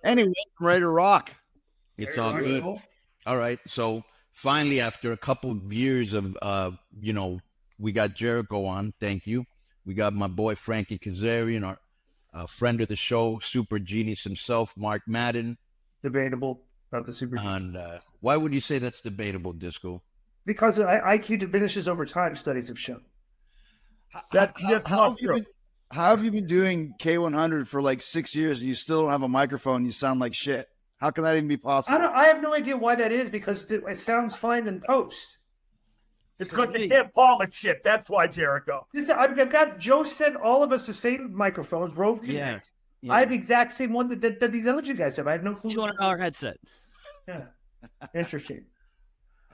Anyway, I'm ready to rock. It's all good. All right. So finally, after a couple of years of, we got Jericho on. Thank you. We got my boy Frankie Kazarian, our friend of the show, super genius himself, Mark Madden. Debatable about the super. And why would you say that's debatable, Disco? Because IQ diminishes over time. Studies have shown. How have you been doing K100 for like 6 years and you still don't have a microphone? You sound like shit. How can that even be possible? I have no idea why that is, because it sounds fine in post. It's because they can't polish shit. That's why, Jericho. Listen, I've got Joe sent all of us the same microphones. Rove Connect. Yeah. I have the exact same one that these other two guys have. I have no clue. $200 headset. Yeah. Interesting.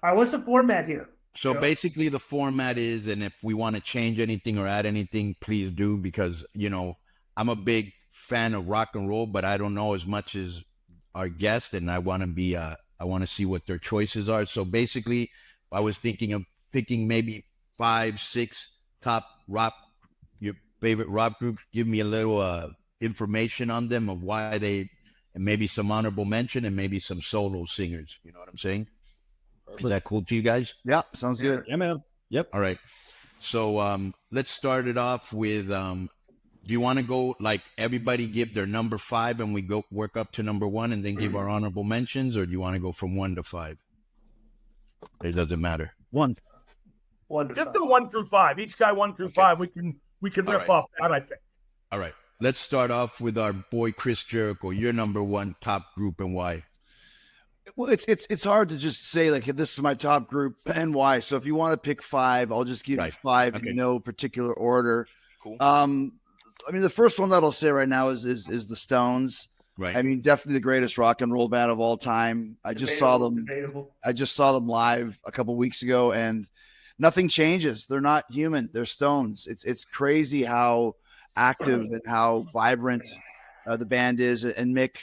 All right, what's the format here? So basically the format is, and if we want to change anything or add anything, please do, because, I'm a big fan of rock and roll, but I don't know as much as our guest, and I want to see what their choices are. So basically I was thinking maybe 5-6 top rock, your favorite rock groups. Give me a little information on them, of why and maybe some honorable mention, and maybe some solo singers. You know what I'm saying? Is that cool to you guys? Yeah, sounds good. Yeah, man. Yep. All right. So let's start it off with, do you want to go like everybody give their number 5 and we go work up to number 1 and then give our honorable mentions, or do you want to go from 1 to 5? It doesn't matter. 1. Just do 1 through 5. Each guy 1 through 5. We can rip off that, I think. All right. Let's start off with our boy Chris Jericho. Your number 1 top group and why? Well, it's hard to just say like this is my top group and why. So if you want to pick 5, I'll just give you 5 in no particular order. Cool. I mean, the first one that I'll say right now is the Stones. Right. I mean, definitely the greatest rock and roll band of all time. I just saw them live a couple weeks ago, and nothing changes. They're not human. They're Stones. It's crazy how active and how vibrant the band is. And Mick,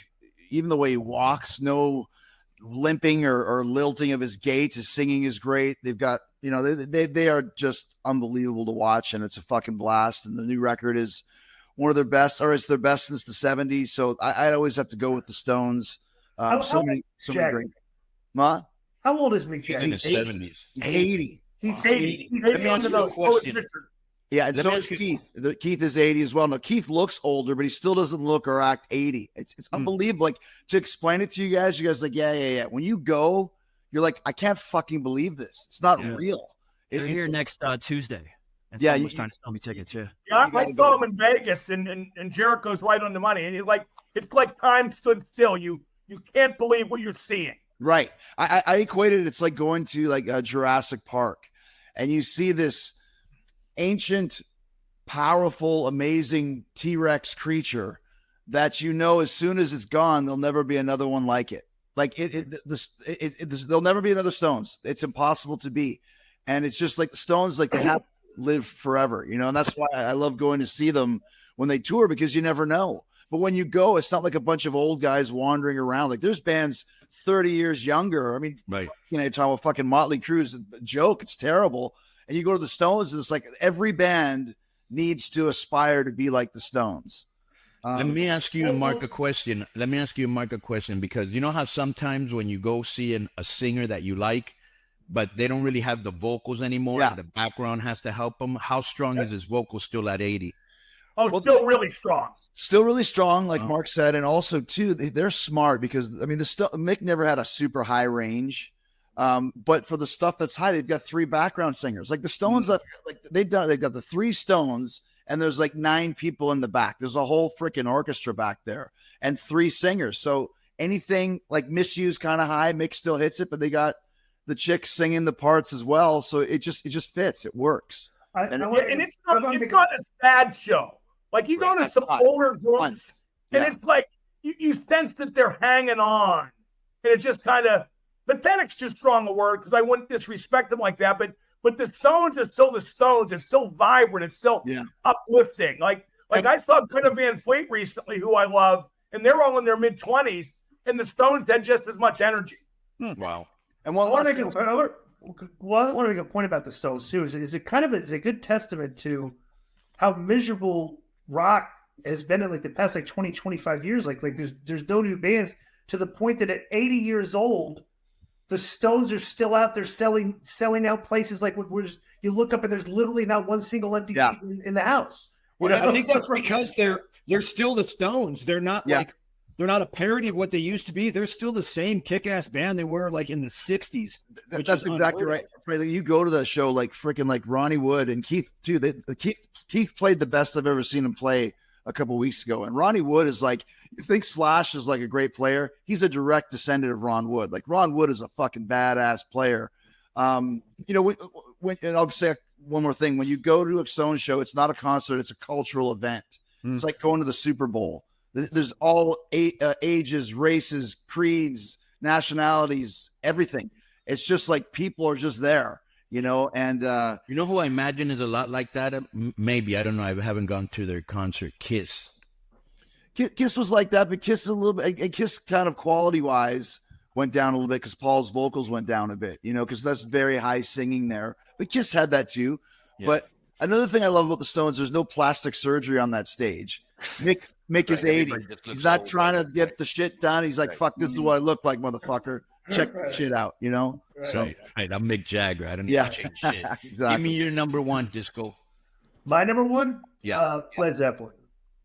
even the way he walks, no limping or lilting of his gait, his singing is great. They've got, they are just unbelievable to watch, and it's a fucking blast. And the new record is one of their best, or it's their best since the 70s. So I always have to go with the Stones. So many great. How old is Mick Jagger? In the 70s. 80. He's 80. Let me ask you a question. Yeah, and so is Keith. Keith is 80 as well. Now, Keith looks older, but he still doesn't look or act 80. It's unbelievable. Like, to explain it to you guys like, yeah. When you go, you're like, I can't fucking believe this. It's not real. They're here next Tuesday. And yeah, someone's trying to sell me tickets. Yeah, I saw him in Vegas, and Jericho's right on the money. And it's like time stood still. You can't believe what you're seeing. Right. I equated it's like going to like Jurassic Park, and you see this ancient, powerful, amazing T-Rex creature that as soon as it's gone, there'll never be another one like it. Like there'll never be another Stones. It's impossible to be. And it's just like the Stones, like they have to live forever, and that's why I love going to see them when they tour, because you never know. But when you go, it's not like a bunch of old guys wandering around. Like there's bands 30 years younger. I mean, right. You're talking about fucking Motley Crue is a joke. It's terrible. And you go to the Stones, and it's like every band needs to aspire to be like the Stones. Let me ask you and Mark a question. Because you know how sometimes when you go see a singer that you like, but they don't really have the vocals anymore, and the background has to help them. How strong is his vocal still at 80? Oh, still really strong. Still really strong, like Mark said. And also, too, they're smart because, I mean, Mick never had a super high range. But for the stuff that's high, they've got 3 background singers. Like the Stones, they've got the 3 Stones, and there's like 9 people in the back. There's a whole freaking orchestra back there, and 3 singers. So anything like Misuse kind of high, Mick still hits it, but they got the chicks singing the parts as well. So it just fits. It works. And it's not a sad show. Like you go to some older groups, and it's like you sense that they're hanging on, and it's just kind of. Pathetic's too strong a word because I wouldn't disrespect them like that. But the Stones are still the Stones. It's still vibrant. It's still uplifting. Like I saw Greta Van Fleet recently, who I love, and they're all in their mid-20s, and the Stones had just as much energy. Wow. And I want to make a point about the Stones too. Is it kind of it's a good testament to how miserable rock has been in like the past like 20, 25 years. Like there's no new bands, to the point that at 80 years old, the Stones are still out there selling out places. Like you look up and there's literally not one single empty seat in the house. Well, I think that's because they're still the Stones. They're not like, they're not a parody of what they used to be. They're still the same kick-ass band they were like in the 60s. That's exactly right. You go to that show like freaking like Ronnie Wood and Keith too. Keith played the best I've ever seen him play a couple weeks ago. And Ronnie Wood is like, you think Slash is like a great player? He's a direct descendant of Ron Wood. Like Ron Wood is a fucking badass player. And I'll say one more thing. When you go to a Stone show, it's not a concert, it's a cultural event. It's like going to the Super Bowl. There's all ages, races, creeds, nationalities, everything. It's just like people are just there, and you know who I imagine is a lot like that? Maybe, I don't know. I haven't gone to their concert. Kiss. Kiss was like that, but Kiss a little bit. And Kiss kind of quality-wise went down a little bit because Paul's vocals went down a bit, because that's very high singing there. But Kiss had that too. Yeah. But another thing I love about the Stones, there's no plastic surgery on that stage. Mick is 80. He's not trying to get the shit done. He's like, fuck, this is what I look like, motherfucker. Check the shit out, So, right. I'm Mick Jagger. I don't need to change shit. Exactly. Give me your number one, Disco. My number one? Yeah. Led Zeppelin.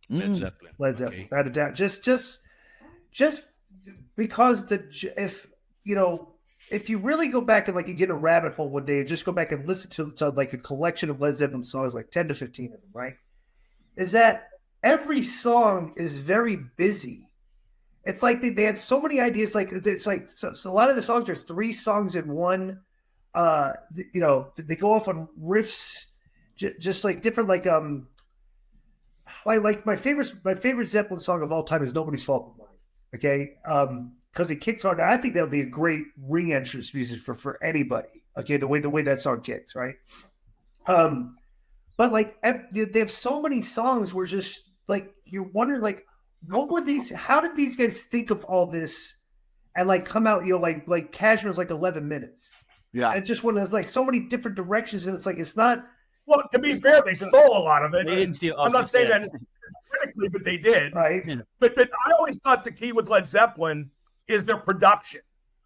Led Zeppelin. Led Zeppelin. Okay. Without a doubt. Just because if you really go back and like you get in a rabbit hole one day and just go back and listen to like a collection of Led Zeppelin songs, like 10 to 15 of them, right? Is that every song is very busy. It's like they had so many ideas. Like it's like so a lot of the songs, there's 3 songs in one. They go off on riffs, just like different. Like my favorite Zeppelin song of all time is "Nobody's Fault But Mine." Okay, because it kicks hard. I think that would be a great re-entrance music for anybody. Okay, the way that song kicks, right? But like they have so many songs where just like you're wondering like how did these guys think of all this and like come out, like Cashmere's like 11 minutes. Yeah. And just when there's like so many different directions and it's like, it's not. Well, to be fair, they stole a lot of it. They didn't steal. I'm not saying that critically, but they did. Right. Yeah. But I always thought the key with Led Zeppelin is their production.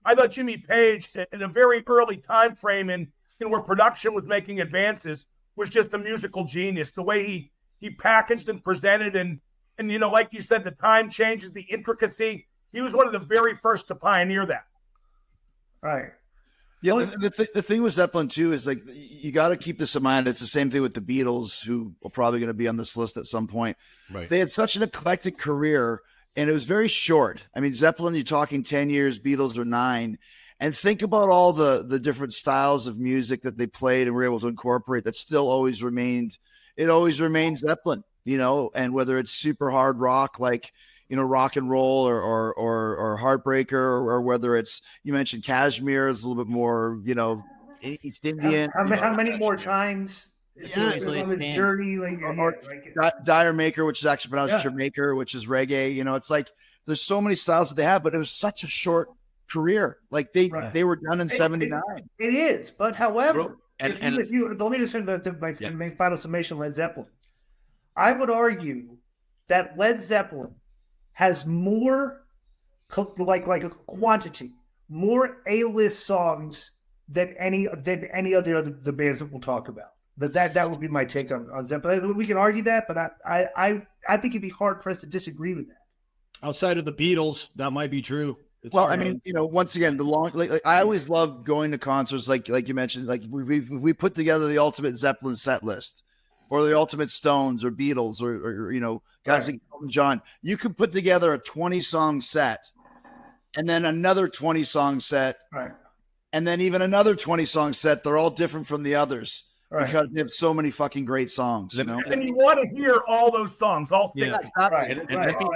I thought Jimmy Page in a very early time frame in where production was making advances was just a musical genius. The way he packaged and presented and like you said, the time changes, the intricacy. He was one of the very first to pioneer that. Right. Yeah, the thing with Zeppelin too is like you got to keep this in mind. It's the same thing with the Beatles, who are probably going to be on this list at some point. Right. They had such an eclectic career, and it was very short. I mean, Zeppelin, you're talking 10 years. Beatles are 9. And think about all the different styles of music that they played and were able to incorporate. That still always remained. It always remains Zeppelin, And whether it's super hard rock like rock and roll or Heartbreaker, or whether it's, you mentioned Kashmir is a little bit more, East Indian. How many more times? Yeah, on this journey, Dire Maker, which is actually pronounced Jamaica, which is reggae. It's like there's so many styles that they have, but it was such a short career. Like they were done in 79. It is, but however, let me just finish my final summation. Led Zeppelin. I would argue that Led Zeppelin has more, like a quantity, more A-list songs than any other the bands that we'll talk about. That would be my take on Zeppelin. We can argue that, but I think it'd be hard pressed to disagree with that. Outside of the Beatles, that might be true. I mean, once again, I always love going to concerts, like you mentioned, like we put together the ultimate Zeppelin set list, or the ultimate Stones or Beatles or guys like Elton John. You could put together a 20-song set, and then another 20-song set, right, and then even another 20-song set. They're all different from the others. Right. Because they have so many fucking great songs. And you want to hear all those songs, all 50. Yeah.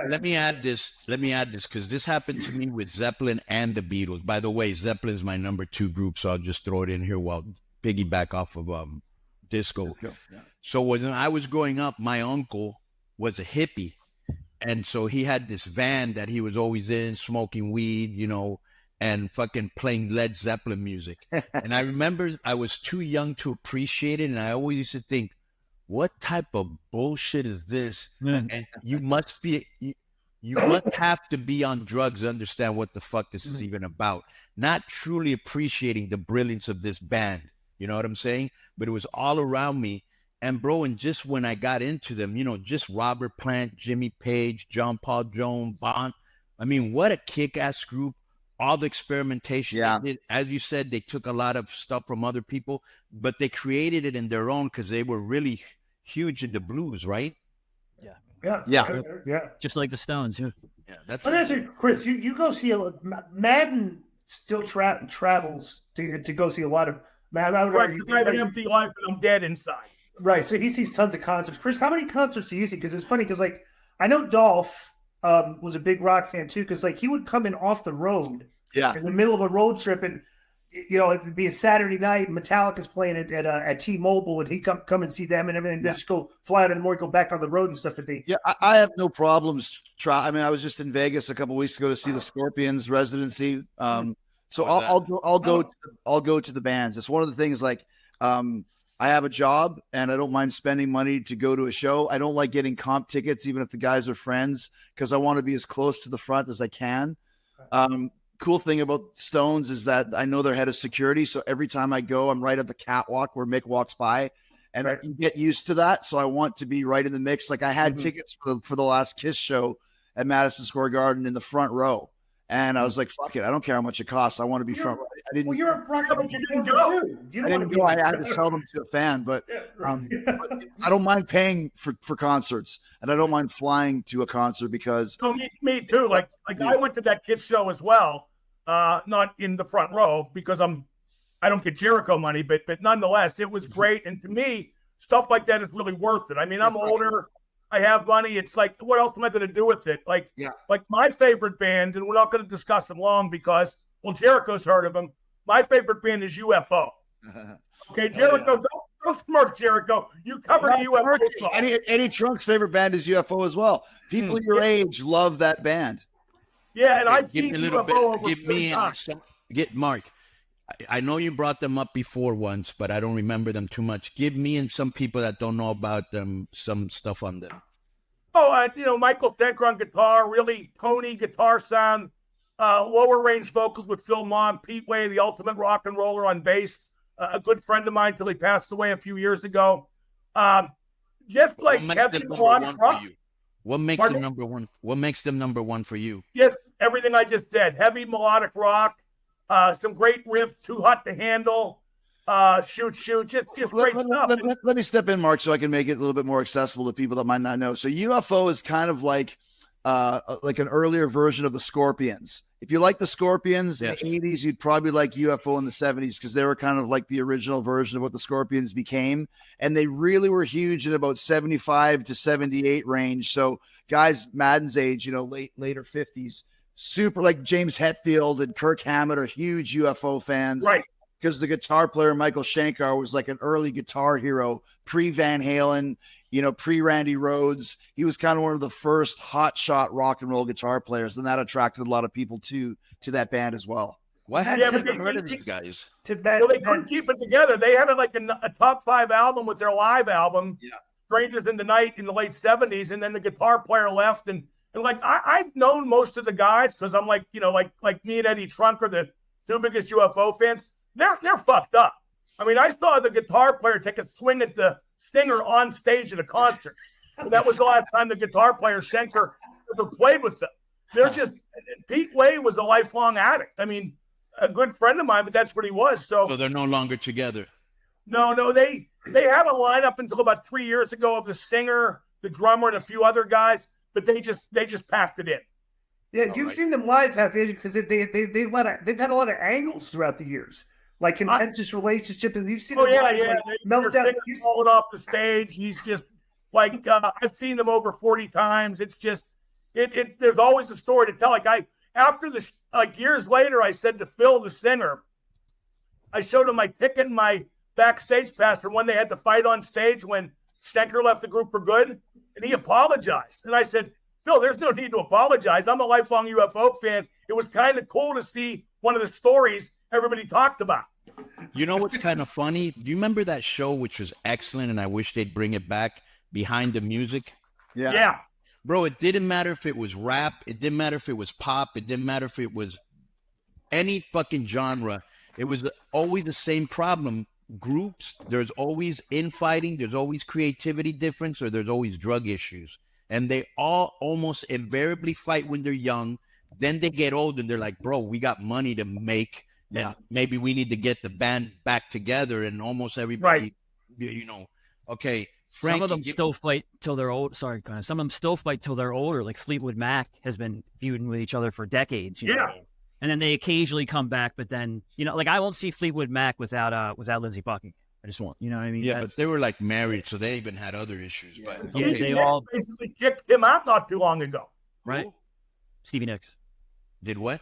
Let me add this because this happened to me with Zeppelin and the Beatles. By the way, Zeppelin is my number 2 group, so I'll just throw it in here while piggyback off of Disco. Yeah. So when I was growing up, my uncle was a hippie, and so he had this van that he was always in, smoking weed, and fucking playing Led Zeppelin music. And I remember I was too young to appreciate it. And I always used to think, what type of bullshit is this? And you must be, you must have to be on drugs to understand what the fuck this is even about. Not truly appreciating the brilliance of this band. You know what I'm saying? But it was all around me. And bro, and just when I got into them, just Robert Plant, Jimmy Page, John Paul Jones, Bond. I mean, what a kick-ass group. All the experimentation they did. As you said, they took a lot of stuff from other people, but they created it in their own because they were really huge in the blues, right? Yeah. Just like the Stones. Yeah. That's it. Chris, you go see Madden still travels to go see a lot of Madden. Right, I have an empty life and I'm dead inside. Right, so he sees tons of concerts. Chris, how many concerts do you see? Because it's funny because I know Dolph was a big rock fan too, because he would come in off the road in the middle of a road trip, and it'd be a Saturday night, Metallica's playing at T-Mobile, and he'd come and see them and everything, then just go fly out in the morning, go back on the road and stuff. I have no problems. I mean, I was just in Vegas a couple weeks ago to see the Scorpions residency. So I'll go to the bands. It's one of the things I have a job and I don't mind spending money to go to a show. I don't like getting comp tickets, even if the guys are friends, because I want to be as close to the front as I can. Cool thing about Stones is that I know they're head of security. So every time I go, I'm right at the catwalk where Mick walks by, and I can get used to that. So I want to be right in the mix. I had tickets for the last Kiss show at Madison Square Garden in the front row. And I was like, fuck it. I don't care how much it costs. I want to be front row. I didn't. Well, you're a rock and roll too. I didn't go. I had to sell them to a fan, but I don't mind paying for concerts, and I don't mind flying to a concert because. So me too. I went to that Kiss show as well, not in the front row because I don't get Jericho money, but nonetheless, it was great. And to me, stuff like that is really worth it. I mean, I'm older. I have money. It's what else am I going to do with it? Like my favorite band, and we're not going to discuss them long because, Jericho's heard of them. My favorite band is UFO. Okay, Jericho, don't smirk, Jericho. You covered the UFO song. Eddie Trunk's favorite band is UFO as well. People your age love that band. Yeah, and I give me a little bit. Give me Mark. I know you brought them up before once, but I don't remember them too much. Give me and some people that don't know about them some stuff on them. Michael Schenker on guitar, really pony guitar sound, lower range vocals with Phil Mon, Pete Way, the ultimate rock and roller on bass, a good friend of mine till he passed away a few years ago. Just like Heavy Melodic Rock. What makes them number one? What makes them number one for you? Just everything I just did. Heavy melodic rock. Some great riffs, Too Hot to Handle, shoot, just great stuff. Let me step in, Mark, so I can make it a little bit more accessible to people that might not know. So UFO is kind of like an earlier version of the Scorpions. If you like the Scorpions in the 80s, you'd probably like UFO in the 70s because they were kind of like the original version of what the Scorpions became. And they really were huge in about 75 to 78 range. So guys Madden's age, later 50s, super like James Hetfield and Kirk Hammett are huge UFO fans. Right. Because the guitar player, Michael Schenker, was like an early guitar hero, pre-Van Halen, pre-Randy Rhoads. He was kind of one of the first hotshot rock and roll guitar players, and that attracted a lot of people to that band as well. Why had you never heard of these guys? They couldn't keep it together. They had a top 5 album with their live album, Strangers in the Night, in the late 70s, and then the guitar player left, and I've known most of the guys because I'm like me and Eddie Trunk are the two biggest UFO fans. They're fucked up. I mean, I saw the guitar player take a swing at the singer on stage at a concert. And that was the last time the guitar player, Schenker, ever played with them. Pete Way was a lifelong addict. I mean, a good friend of mine, but that's what he was. So they're no longer together. No, they had a lineup until about 3 years ago of the singer, the drummer, and a few other guys. But they just packed it in. Yeah, you've seen them live, have you? Because they've had a lot of angles throughout the years, like contentious relationships, and you've seen. Oh yeah. He's falling off the stage. He's just I've seen them over 40 times. It's just there's always a story to tell. Years later, I said to Phil, the singer, I showed him my ticket and my backstage pass from when they had to fight on stage when Schenker left the group for good. And he apologized. And I said, Phil, there's no need to apologize. I'm a lifelong UFO fan. It was kind of cool to see one of the stories everybody talked about. You know what's kind of funny? Do you remember that show, which was excellent, and I wish they'd bring it back, Behind the Music? Yeah. Bro, it didn't matter if it was rap. It didn't matter if it was pop. It didn't matter if it was any fucking genre. It was always the same problem. Groups, there's always infighting. There's always creativity difference, or there's always drug issues. And they all almost invariably fight when they're young. Then they get old and they're like, bro, we got money to make. Yeah. Maybe we need to get the band back together. And almost everybody, okay. Frankie, some of them still fight till they're old. Sorry, Connor. Some of them still fight till they're older. Like Fleetwood Mac has been feuding with each other for decades. You know? And then they occasionally come back, but then like I won't see Fleetwood Mac without Lindsey Buckingham. I just won't. You know what I mean? Yeah, but they were like married, so they even had other issues. Yeah. But Okay. They all basically kicked him out not too long ago. Right? Stevie Nicks did what?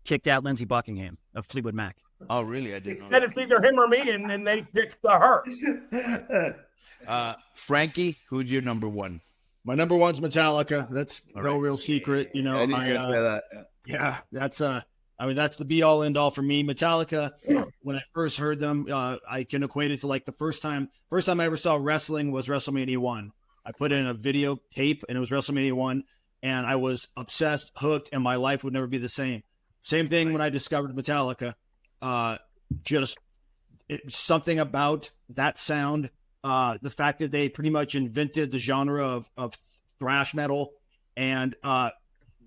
Kicked out Lindsey Buckingham of Fleetwood Mac. Oh, really? I didn't know. Said it's either him or me, and they picked her. Frankie, who's your number one? My number one's Metallica. That's no real secret, I knew you were gonna say that. Yeah, that's that's the be all end all for me. Metallica. When I first heard them, I can equate it to like the first time I ever saw wrestling was WrestleMania 1. I put in a video tape and it was WrestleMania 1, and I was obsessed, hooked, and my life would never be the same. Same thing when I discovered Metallica. Something about that sound. The fact that they pretty much invented the genre of thrash metal, and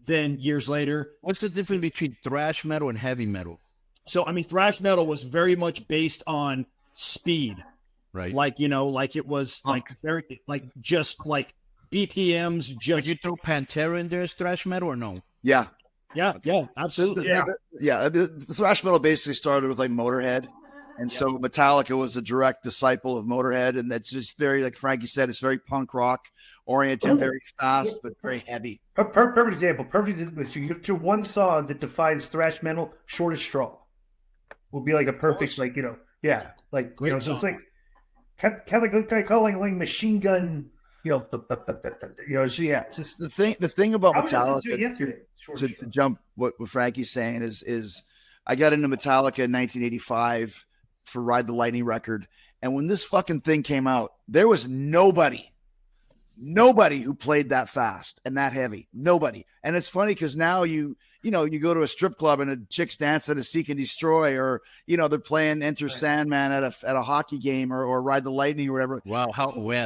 then years later, what's the difference between thrash metal and heavy metal? So I mean, thrash metal was very much based on speed, right? Like like it was like very just like BPMs. Would you throw Pantera in there as thrash metal or no? Yeah, absolutely. The thrash metal basically started with like Motorhead. And so Metallica was a direct disciple of Motorhead, and that's just very, like Frankie said, it's very punk rock oriented, very fast, but very heavy. Perfect example. You get to one song that defines thrash metal, Shortest Straw. Will be like a perfect, so it's like kind of calling Machine Gun, It's just the thing about Metallica. Yesterday, to jump what Frankie's saying is, I got into Metallica in 1985. For Ride the Lightning record, and when this fucking thing came out, there was nobody who played that fast and that heavy. Nobody. And it's funny because now you go to a strip club and a chick's dancing to Seek and Destroy, or they're playing Enter Sandman at a hockey game or Ride the Lightning or whatever. Wow,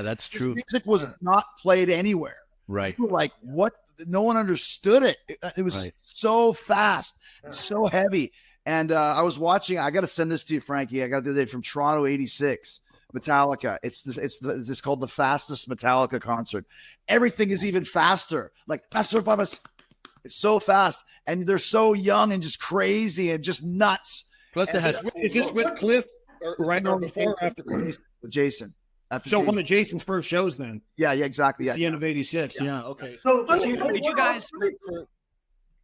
that's true. This music was not played anywhere. Right. People were like, what? No one understood it. It was so fast, so heavy. And I was watching. I got to send this to you, Frankie. I got the other day from Toronto '86. Metallica. It's called the fastest Metallica concert. Everything is even faster. Like faster, Bubba's. It's so fast, and they're so young and just crazy and just nuts. Plus, is this with Cliff right now before or after Cliff? With Jason. One of Jason's first shows, then. Yeah, exactly. It's the end of '86. Yeah. Okay. So did you guys?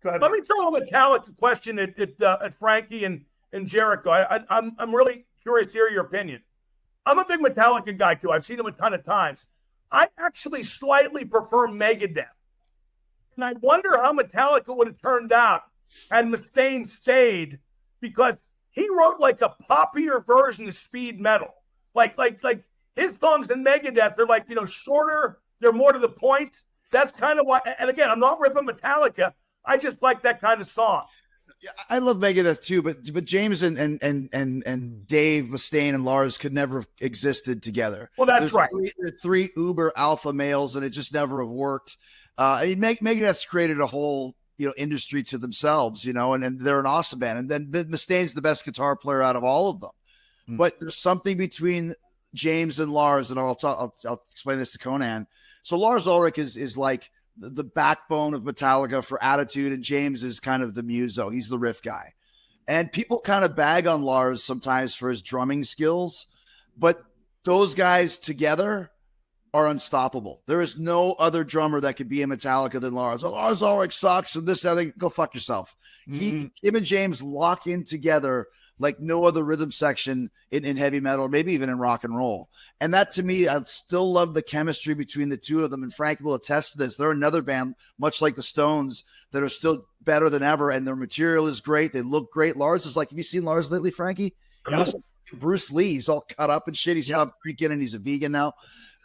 Go ahead. Let me throw a Metallica question at Frankie and Jericho. I'm really curious to hear your opinion. I'm a big Metallica guy too. I've seen them a ton of times. I actually slightly prefer Megadeth, and I wonder how Metallica would have turned out had Mustaine stayed, because he wrote like a poppier version of speed metal. Like his songs in Megadeth, they're like shorter. They're more to the point. That's kind of why. And again, I'm not ripping Metallica. I just like that kind of song. Yeah, I love Megadeth too, but James and Dave Mustaine and Lars could never have existed together. Well, that's right. Three uber alpha males, and it just never have worked. Megadeth's created a whole industry to themselves, and they're an awesome band. And then Mustaine's the best guitar player out of all of them. But there's something between James and Lars, and I'll explain this to Conan. So Lars Ulrich is like the backbone of Metallica for attitude, and James is kind of the muso. He's the riff guy. And people kind of bag on Lars sometimes for his drumming skills, but those guys together are unstoppable. There is no other drummer that could be in Metallica than Lars. Oh, Lars Ulrich sucks, and this, I think, go fuck yourself. Him and James lock in together like no other rhythm section in heavy metal, or maybe even in rock and roll. And that, to me, I still love the chemistry between the two of them. And Frank will attest to this. They're another band, much like the Stones, that are still better than ever. And their material is great. They look great. Lars is like, have you seen Lars lately, Frankie? Bruce Lee, he's all cut up and shit. He's stopped drinking and he's a vegan now.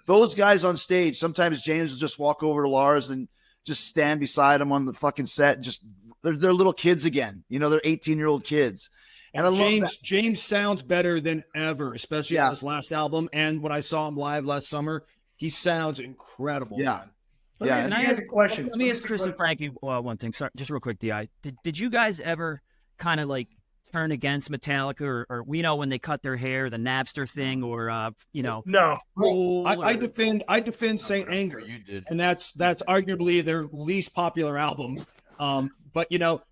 Those guys on stage, sometimes James will just walk over to Lars and just stand beside him on the fucking set and just they're little kids again. You know, they're 18-year-old kids. And James sounds better than ever, especially on this last album. And when I saw him live last summer, he sounds incredible. Yeah. Let me ask a question. Let me ask Chris and Frankie one thing. Sorry, just real quick, Di. Did you guys ever kind of like turn against Metallica or we know when they cut their hair, the Napster thing, or No. I defend Saint Anger. You did. And that's arguably their least popular album. But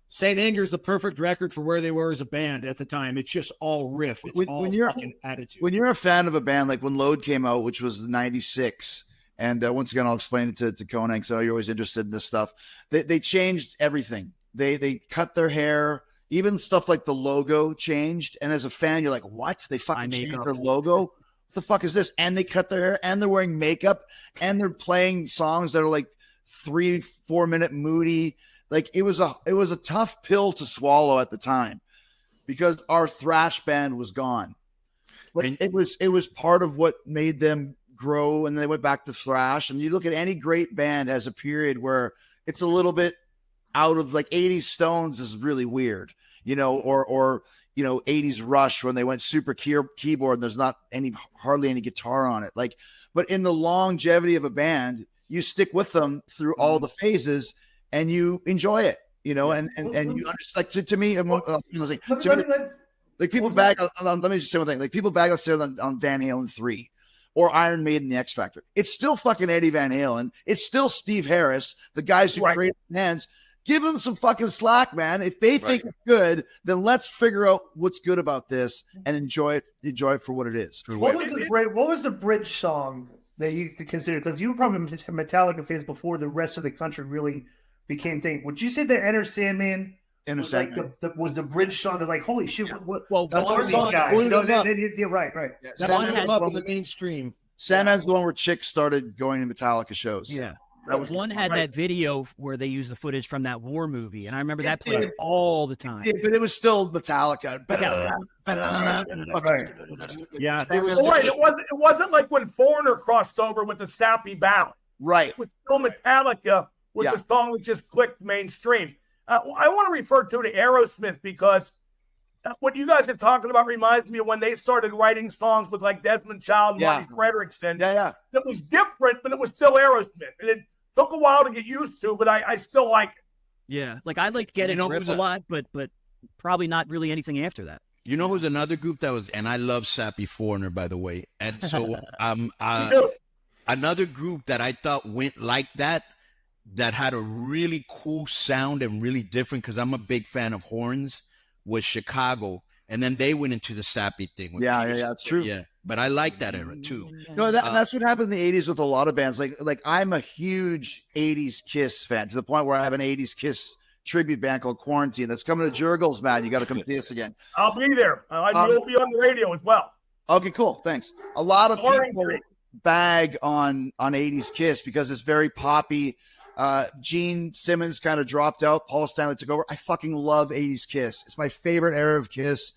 Saint Anger is the perfect record for where they were as a band at the time. It's just all riff. It's all fucking attitude. When you're a fan of a band, like when Load came out, which was 96, and once again, I'll explain it to Conan because I know you're always interested in this stuff. They changed everything. They cut their hair. Even stuff like the logo changed. And as a fan, you're like, what? They fucking changed their logo? What the fuck is this? And they cut their hair and they're wearing makeup and they're playing songs that are like 3-4 minute moody. Like it was a tough pill to swallow at the time because our thrash band was gone. But it was part of what made them grow and they went back to thrash. And you look at any great band has a period where it's a little bit out of like 80s Stones is really weird, or 80s Rush when they went super keyboard and there's not hardly any guitar on it. Like, but in the longevity of a band, you stick with them through all the phases and you enjoy it, and you understand. Like to me, like people bag on. Let me just say one thing. Like people bag on Van Halen 3 or Iron Maiden, the X Factor. It's still fucking Eddie Van Halen. It's still Steve Harris, the guys who created bands. Give them some fucking slack, man. If they think it's good, then let's figure out what's good about this and enjoy it for what it is. What was the bridge song they used to consider? Because you were probably Metallica fans before the rest of the country really became thing. Would you say that Enter Sandman was the bridge song that like, holy shit, what that's are these guys? Yeah, right. Yeah, that one had up in the mainstream. Sandman's the one where chicks started going to Metallica shows. Yeah. One had that video where they used the footage from that war movie, and I remember that playing all the time. But it was still Metallica. Yeah, it wasn't like when Foreigner crossed over with the sappy ballad. Right. It was still Metallica with the song that just clicked mainstream. I want to refer to Aerosmith because what you guys are talking about reminds me of when they started writing songs with like Desmond Child, Marty Fredrickson. Yeah. It was different, but it was still Aerosmith. And it took a while to get used to, but I still like it. Yeah, like I like Get It Grip a lot, but probably not really anything after that. You know who's another group that was, and I love Sappy Foreigner, by the way. And so another group that I thought went like that had a really cool sound and really different, because I'm a big fan of horns, was Chicago. And then they went into the sappy thing. Yeah, it's true. Yeah, but I like that era too. No, that's what happened in the 80s with a lot of bands. Like I'm a huge 80s Kiss fan to the point where I have an 80s Kiss tribute band called Quarantine that's coming to Jericho's, man. You got to come see us again. I'll be there. I will be on the radio as well. Okay, cool. Thanks. A lot of people bag on 80s Kiss because it's very poppy. Gene Simmons kind of dropped out. Paul Stanley took over. I fucking love 80s Kiss. It's my favorite era of Kiss.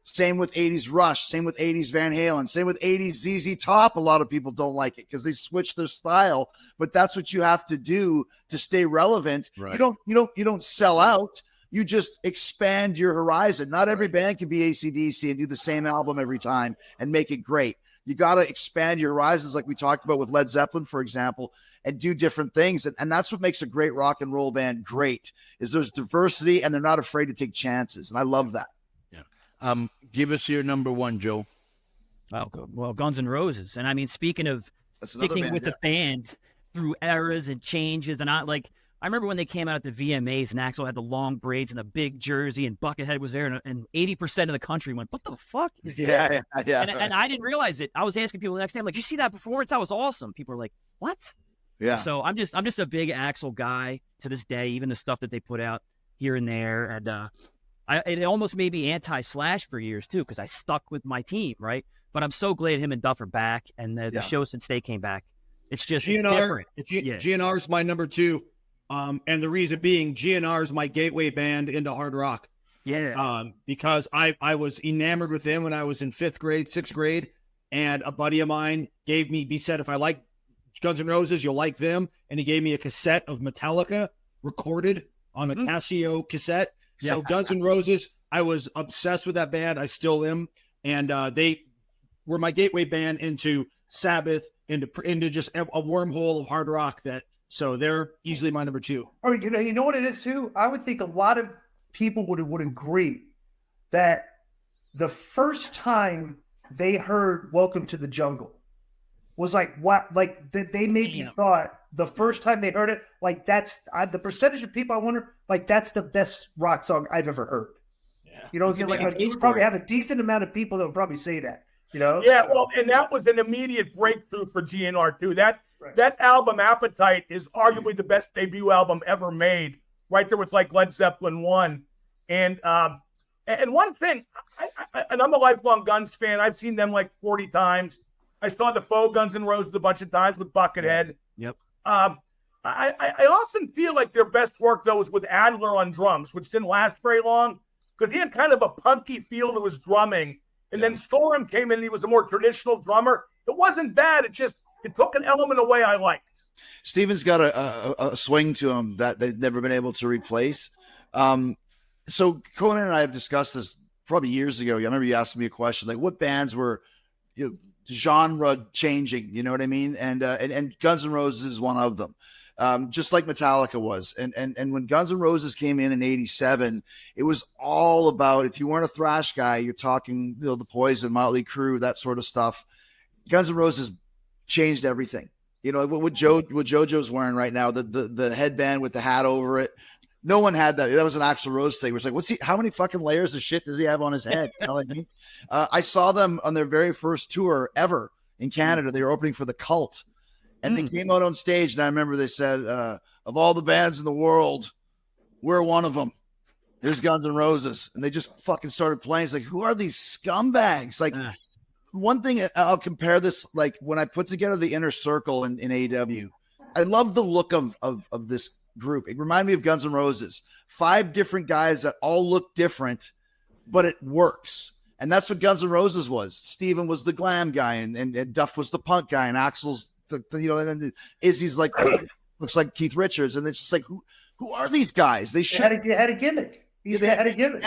Same with 80s Rush. Same with 80s Van Halen. Same with 80s ZZ Top. A lot of people don't like it because they switch their style, but that's what you have to do to stay relevant. Right. You don't sell out. You just expand your horizon. Not every band can be AC/DC and do the same album every time and make it great. You got to expand your horizons, like we talked about with Led Zeppelin, for example, and do different things. And that's what makes a great rock and roll band great, is there's diversity and they're not afraid to take chances. And I love that. Yeah. Give us your number one, Joe. Well, Guns N' Roses. And I mean, speaking of sticking with the band through eras and changes, and I remember when they came out at the VMAs and Axl had the long braids and the big jersey and Buckethead was there and 80% of the country went, what the fuck is this? Yeah. And I didn't realize it. I was asking people the next day, I'm like, you see that performance? That was awesome. People are like, what? Yeah. So I'm just a big Axl guy to this day, even the stuff that they put out here and there. And it almost made me anti-Slash for years too, because I stuck with my team, right? But I'm so glad him and Duff are back, and the show since they came back, it's just GNR. GNR is my number two. And the reason being, GNR is my gateway band into hard rock. Yeah. Because I was enamored with them when I was in 5th grade, 6th grade, and a buddy of mine he said, if I like Guns N' Roses, you'll like them. And he gave me a cassette of Metallica recorded on a Casio cassette. Yeah. So Guns N' Roses, I was obsessed with that band. I still am. And they were my gateway band into Sabbath, into just a wormhole of hard rock. So they're easily my number 2. Or you know what it is too? I would think a lot of people would agree that the first time they heard "Welcome to the Jungle" was like what, like they maybe thought the first time they heard it, like that's the percentage of people I wonder, like that's the best rock song I've ever heard. Yeah. You know, you probably have a decent amount of people that would probably say that. You know? Yeah, well, and that was an immediate breakthrough for GNR too. That album, Appetite, is arguably the best debut album ever made. Right there with like Led Zeppelin 1. And one thing, and I'm a lifelong Guns fan. I've seen them like 40 times. I saw the faux Guns N' Roses a bunch of times with Buckethead. Yep. I often feel like their best work, though, was with Adler on drums, which didn't last very long because he had kind of a punky feel to his drumming. And then Storm came in and he was a more traditional drummer. It wasn't bad. It took an element away I liked. Steven's got a swing to him that they've never been able to replace. So Conan and I have discussed this probably years ago. I remember you asked me a question, like what bands were genre changing, you know what I mean? And Guns N' Roses is one of them. Just like Metallica was. And when Guns N' Roses came in '87, it was all about, if you weren't a thrash guy, you're talking, the Poison, Motley Crue, that sort of stuff. Guns N' Roses changed everything. You know, what JoJo's wearing right now, the headband with the hat over it. No one had that. That was an Axl Rose thing. It was like, how many fucking layers of shit does he have on his head? You know what I mean? I saw them on their very first tour ever in Canada. They were opening for The Cult. And they came out on stage, and I remember they said, of all the bands in the world, we're one of them. There's Guns N' Roses. And they just fucking started playing. It's like, who are these scumbags? Like, one thing I'll compare this, like, when I put together the Inner Circle in AEW, I love the look of this group. It reminded me of Guns N' Roses. 5 different guys that all look different, but it works. And that's what Guns N' Roses was. Steven was the glam guy, and Duff was the punk guy, and Axl's and Izzy's like looks like Keith Richards, and it's just like who are these guys? They should had a gimmick. They had a gimmick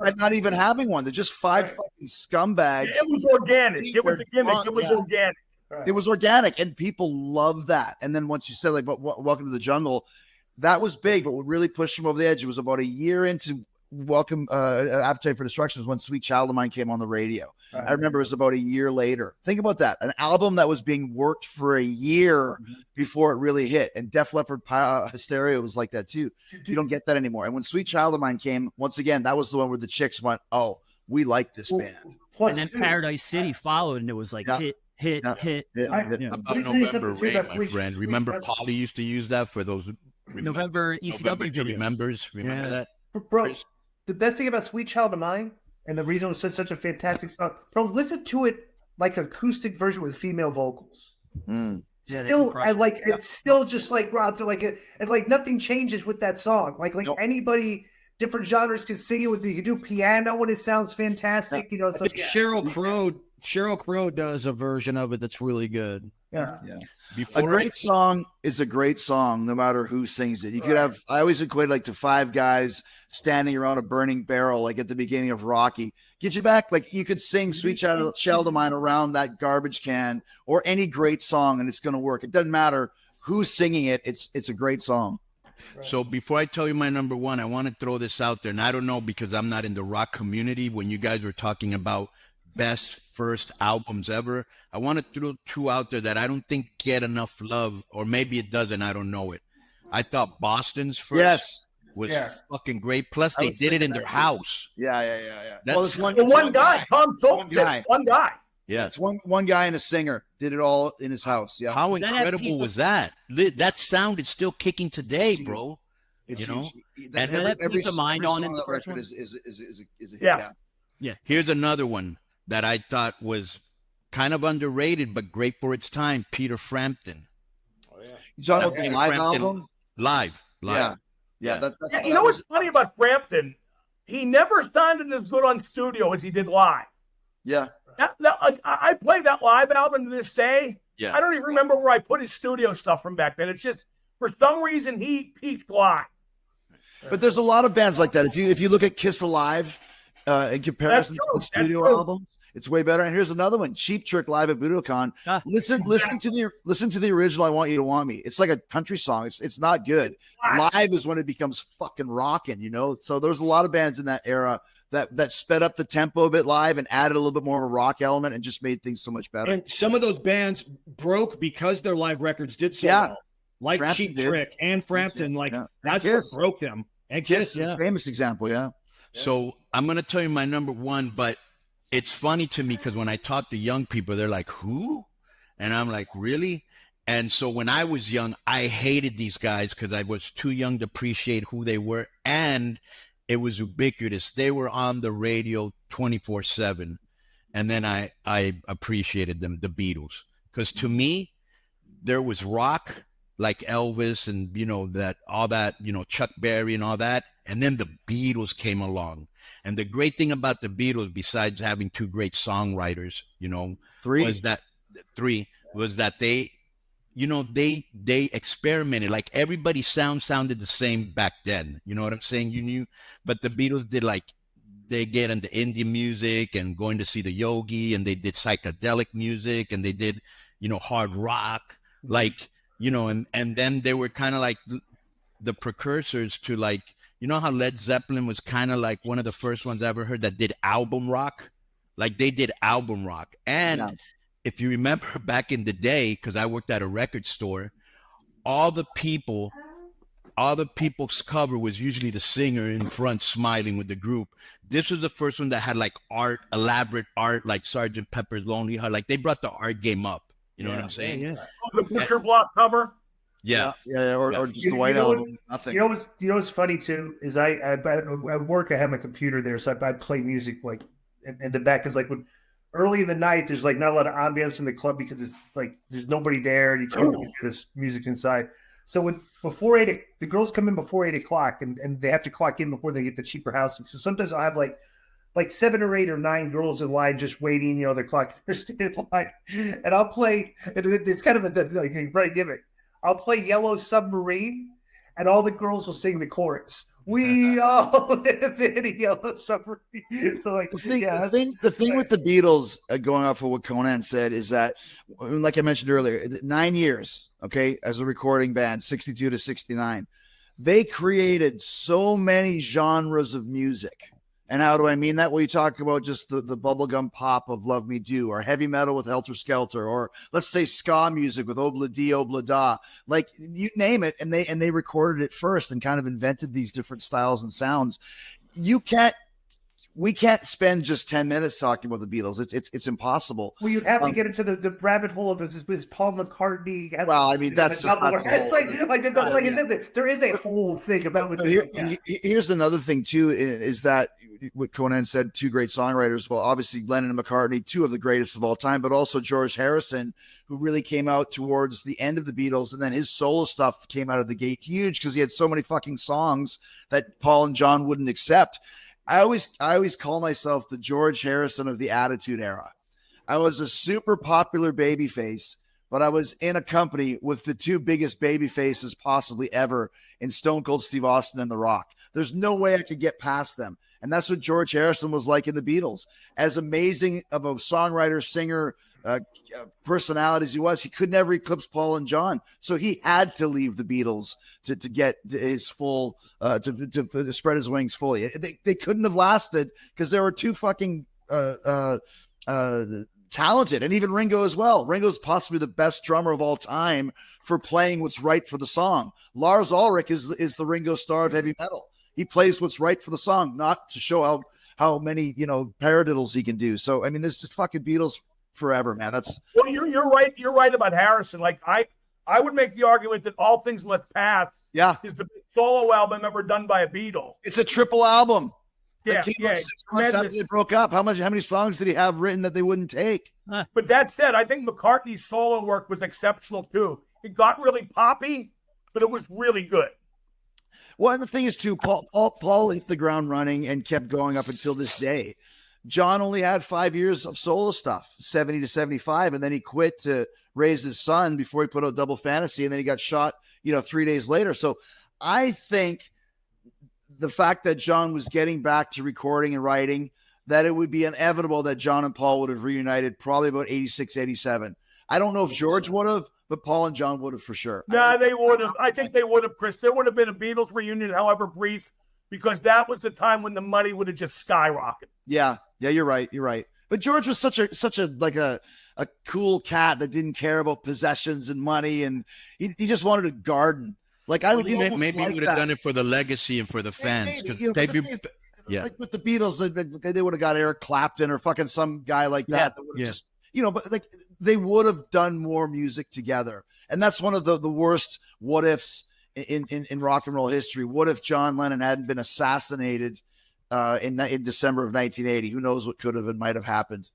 by not even having one. They're just 5 fucking scumbags. It was organic. It was a gimmick. It was organic. It was organic, and people love that. And then once you said like, "Welcome to the Jungle," that was big. But what really pushed them over the edge, it was about a year into Appetite for Destruction was when Sweet Child of Mine came on the radio. I remember it was about a year later. Think about that. An album that was being worked for a year before it really hit. And Def Leppard Hysteria was like that too. You don't get that anymore. And when Sweet Child of Mine came, once again, that was the one where the chicks went, oh, we like this band. And then Paradise City followed, and it was like hit. About November Rain, my friend. Remember Polly used to use that for those November ECW videos. Remember that? Bro, the best thing about Sweet Child of Mine, and the reason it was such a fantastic song, bro, listen to it like acoustic version with female vocals. Still, I like it's still just like and like nothing changes with that song. Like anybody, different genres can sing it with. You can do piano when it sounds fantastic. You know, I think Sheryl Crow does a version of it that's really good. Yeah. A great song is a great song, no matter who sings it. You could have, I always equate like to 5 guys standing around a burning barrel, like at the beginning of Rocky. Get you back. Like you could sing Sweet Child of Mine around that garbage can or any great song, and it's going to work. It doesn't matter who's singing it. It's a great song. Right. So before I tell you my number 1, I want to throw this out there. And I don't know, because I'm not in the rock community. When you guys were talking about best first albums ever, I want to throw 2 out there that I don't think get enough love, or maybe it doesn't. I don't know it. I thought Boston's first was fucking great. Plus, they did it in their house. Yeah. That's one guy. Tom Schultz, one guy. Yeah, it's one guy and a singer did it all in his house. Yeah, how incredible was that? That sound is still kicking today, bro. It's you know, and every Piece of Mind on it. That record is a hit. Yeah. Here's another one that I thought was kind of underrated, but great for its time. Peter Frampton. Oh yeah. You talking about the live album? Live. Yeah. You know what's funny about Frampton? he never sounded as good on studio as he did live. Yeah. I played that live album to this day. Yeah. I don't even remember where I put his studio stuff from back then. It's just, for some reason, he peaked live. But there's a lot of bands like that. If you look at Kiss Alive in comparison to the studio albums, it's way better. And here's another one: Cheap Trick live at Budokan. Listen to the original. I Want You to Want Me. It's like a country song. It's not good. Live is when it becomes fucking rocking. So there's a lot of bands in that era that sped up the tempo a bit live and added a little bit more of a rock element and just made things so much better. And some of those bands broke because their live records did so well. Like Frampton Cheap Trick and Frampton, that's what broke them. And Kiss, famous example, yeah. So I'm gonna tell you my number one, but it's funny to me because when I talk to young people, they're like, "Who?" And I'm like, "Really?" And so when I was young, I hated these guys because I was too young to appreciate who they were, and it was ubiquitous. They were on the radio 24/7, and then I appreciated them, the Beatles, because to me, there was rock like Elvis and Chuck Berry and all that, and then the Beatles came along. And the great thing about the Beatles, besides having two great songwriters, was that they experimented. Like everybody's sounded the same back then. You know what I'm saying? But the Beatles did they get into indie music and going to see the Yogi, and they did psychedelic music, and they did, hard rock, and then they were kind of like the precursors to how Led Zeppelin was kind of like one of the first ones I ever heard that did album rock. Like they did album rock. And if you remember back in the day, because I worked at a record store, all the people's cover was usually the singer in front smiling with the group. This was the first one that had elaborate art, like Sgt. Pepper's Lonely Heart. Like they brought the art game up. You know what I'm saying? Yeah. The picture block cover. Yeah. Or just the white album. Nothing. What's funny too is I at work I have my computer there, so I play music and the back is when early in the night there's not a lot of ambience in the club because it's there's nobody there and you can't hear this music inside. So before 8, the girls come in before 8 o'clock and they have to clock in before they get the cheaper housing. So sometimes I have like 7 or 8 or 9 girls in line just waiting, they're clocking, they're standing in line, and I'll play. And it's kind of a bright gimmick. I'll play Yellow Submarine, and all the girls will sing the chorus. We all live in a yellow submarine. So the thing with the Beatles, going off of what Conan said, is that, like I mentioned earlier, 9 years, okay, as a recording band, 62 to 69, they created so many genres of music. And how do I mean that? Well, you talk about just the bubblegum pop of Love Me Do, or heavy metal with Helter Skelter, or let's say ska music with Obla Di Obla Da. Like you name it, and they recorded it first and kind of invented these different styles and sounds. We can't spend just 10 minutes talking about the Beatles. It's impossible. Well, you'd have to get into the rabbit hole of is Paul McCartney. Well, I mean, that's just there is a whole thing about it. Here's another thing too, is that what Conan said, two great songwriters. Well, obviously Lennon and McCartney, two of the greatest of all time, but also George Harrison, who really came out towards the end of the Beatles, and then his solo stuff came out of the gate huge because he had so many fucking songs that Paul and John wouldn't accept. I always call myself the George Harrison of the Attitude Era. I was a super popular babyface, but I was in a company with the two biggest baby faces possibly ever in Stone Cold Steve Austin and The Rock. There's no way I could get past them. And that's what George Harrison was like in the Beatles. As amazing of a songwriter, singer, personality as he was, he could never eclipse Paul and John. So he had to leave the Beatles to get his full, to spread his wings fully. They couldn't have lasted because there were too fucking talented, and even Ringo as well. Ringo's possibly the best drummer of all time for playing what's right for the song. Lars Ulrich is the Ringo Starr of heavy metal. He plays what's right for the song, not to show how many paradiddles he can do. So I mean, there's just fucking Beatles forever, man. Well, you're right. You're right about Harrison. Like I would make the argument that All Things Must Pass is the solo album ever done by a Beatle. It's a triple album. Yeah, came out 6 months after they broke up. How many songs did he have written that they wouldn't take? But that said, I think McCartney's solo work was exceptional too. It got really poppy, but it was really good. Well, and the thing is too, Paul hit the ground running and kept going up until this day. John only had 5 years of solo stuff, 70 to 75, and then he quit to raise his son before he put out Double Fantasy, and then he got shot, 3 days later. So I think the fact that John was getting back to recording and writing, that it would be inevitable that John and Paul would have reunited probably about 86, 87. I don't know if George would have, but Paul and John would have for sure. Nah, they would have. I think they would have, Chris. There would have been a Beatles reunion, however brief, because that was the time when the money would have just skyrocketed. Yeah, you're right. But George was such a like a cool cat that didn't care about possessions and money, and he just wanted to garden. Like maybe he would have done it for the legacy and for the fans. Like with the Beatles, they would have got Eric Clapton or fucking some guy like that. That would have just, but like they would have done more music together, and that's one of the worst what ifs in rock and roll history. What if John Lennon hadn't been assassinated in December of 1980? Who knows what could have and might have happened?